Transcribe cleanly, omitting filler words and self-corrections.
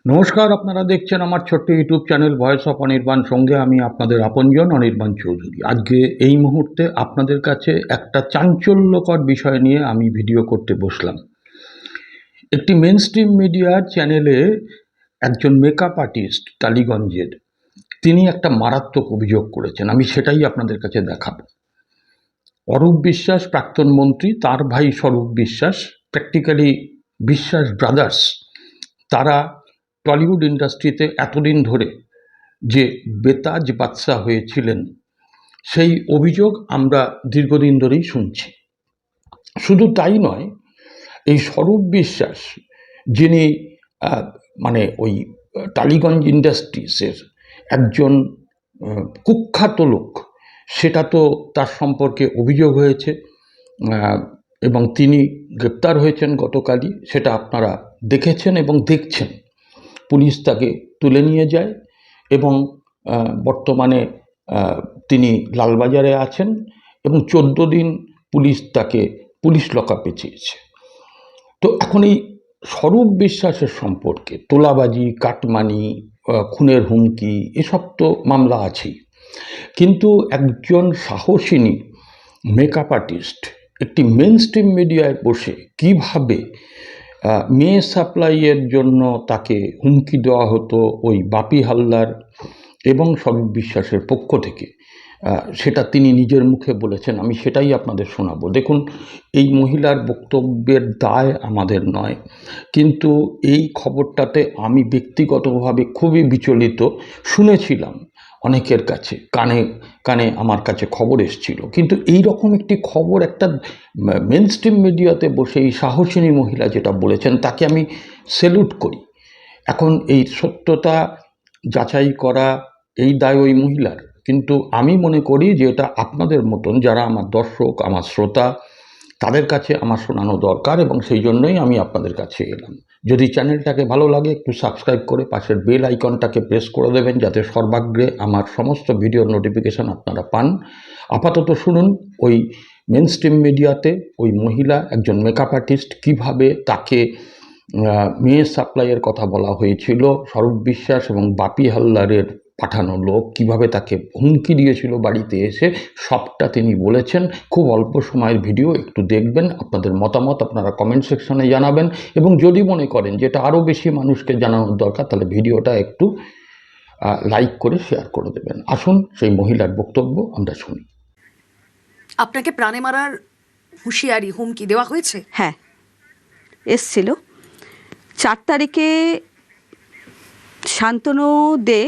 নমস্কার, আপনারা দেখছেন আমার ছোট্ট YouTube channel voice of Anirban. সঙ্গে আমি আপনাদের আপনজন অনির্বাণ চৌধুরী। আজকে এই মুহূর্তে আপনাদের কাছে একটা চাঞ্চল্যকর বিষয় নিয়ে আমি ভিডিও করতে বসলাম। একটি মেন স্ট্রিম মিডিয়ার চ্যানেলে একজন মেকআপ আর্টিস্ট টালিগঞ্জের, তিনি একটা মারাত্মক অভিযোগ করেছেন। আমি সেটাই আপনাদের কাছে দেখাবো। অরূপ বিশ্বাস প্রাক্তন মন্ত্রী, তার ভাই স্বরূপ বিশ্বাস, প্র্যাকটিক্যালি বিশ্বাস ব্রাদার্স, তারা টলিউড ইন্ডাস্ট্রিতে এতদিন ধরে যে বেতাজ বাদশা হয়েছিলেন, সেই অভিযোগ আমরা দীর্ঘদিন ধরেই শুনছি। শুধু তাই নয়, এই স্বরূপ বিশ্বাস, যিনি মানে ওই টালিগঞ্জ ইন্ডাস্ট্রিজের একজন কুখ্যাত লোক, সেটা তো তার সম্পর্কে অভিযোগ হয়েছে এবং তিনি গ্রেপ্তার হয়েছেন গতকালই। সেটা আপনারা দেখেছেন এবং দেখছেন। পুলিশ তাকে তুলে নিয়ে যায় এবং বর্তমানে তিনি লালবাজারে আছেন এবং 14 দিন পুলিশ লকআপে চেয়েছে। তো এখন এই স্বরূপ বিশ্বাসের সম্পর্কে তোলাবাজি, কাটমানি, খুনের হুমকি, এসব তো মামলা আছেই, কিন্তু একজন সাহসিনী মেকআপ আর্টিস্ট একটি মেন স্ট্রিম মিডিয়ায় বসে কিভাবে মেয়ে সাপ্লাইয়ের জন্য তাকে হুমকি দেওয়া হতো ওই বাপি হালদার এবং স্বরূপ বিশ্বাসের পক্ষ থেকে, সেটা তিনি নিজের মুখে বলেছেন। আমি সেটাই আপনাদের শোনাবো। দেখুন, এই মহিলার বক্তব্যের দায় আমাদের নয়, কিন্তু এই খবরটাতে আমি ব্যক্তিগতভাবে খুবই বিচলিত। শুনেছিলাম অনেকের কাছে, কানে কানে আমার কাছে খবর এসেছিল, কিন্তু এই রকম একটি খবর একটা মেন স্ট্রিম মিডিয়াতে বসে এই সাহসিনী মহিলা যেটা বলেছেন, তাকে আমি স্যালুট করি। এখন এই সত্যতা যাচাই করা, এই দায় ওই মহিলার, কিন্তু আমি মনে করি যে এটা আপনাদের মতন যারা আমার দর্শক, আমার শ্রোতা, তাদের কাছে আমার শোনানো দরকার, এবং সেই জন্যই আমি আপনাদের কাছে এলাম। যদি চ্যানেলটাকে ভালো লাগে একটু সাবস্ক্রাইব করে পাশের বেল আইকনটাকে প্রেস করে দেবেন, যাতে সর্বাগ্রে আমার সমস্ত ভিডিওর নোটিফিকেশান আপনারা পান। আপাতত শুনুন ওই মেন স্ট্রিম মিডিয়াতে ওই মহিলা, একজন মেকআপ আর্টিস্ট, কীভাবে তাকে মেয়ে সাপ্লাইয়ের কথা বলা হয়েছিল, স্বরূপ বিশ্বাস এবং বাপি হালদারের পাঠানো লোক কিভাবে তাকে হুমকি দিয়েছিল বাড়িতে এসে, সবটা তিনি বলেছেন। খুব অল্প সময়ের ভিডিও, একটু দেখবেন, আপনাদের মতামত আপনারা কমেন্ট সেকশনে জানাবেন, এবং যদি মনে করেন যে এটা আরও বেশি মানুষকে জানানোর দরকার, তাহলে ভিডিওটা একটু লাইক করে শেয়ার করে দেবেন। আসুন সেই মহিলার বক্তব্য আমরা শুনি। আপনাকে প্রাণে মারার হুঁশিয়ারি, হুমকি দেওয়া হয়েছে? হ্যাঁ, এসছিল 4 তারিখে শান্তনু দে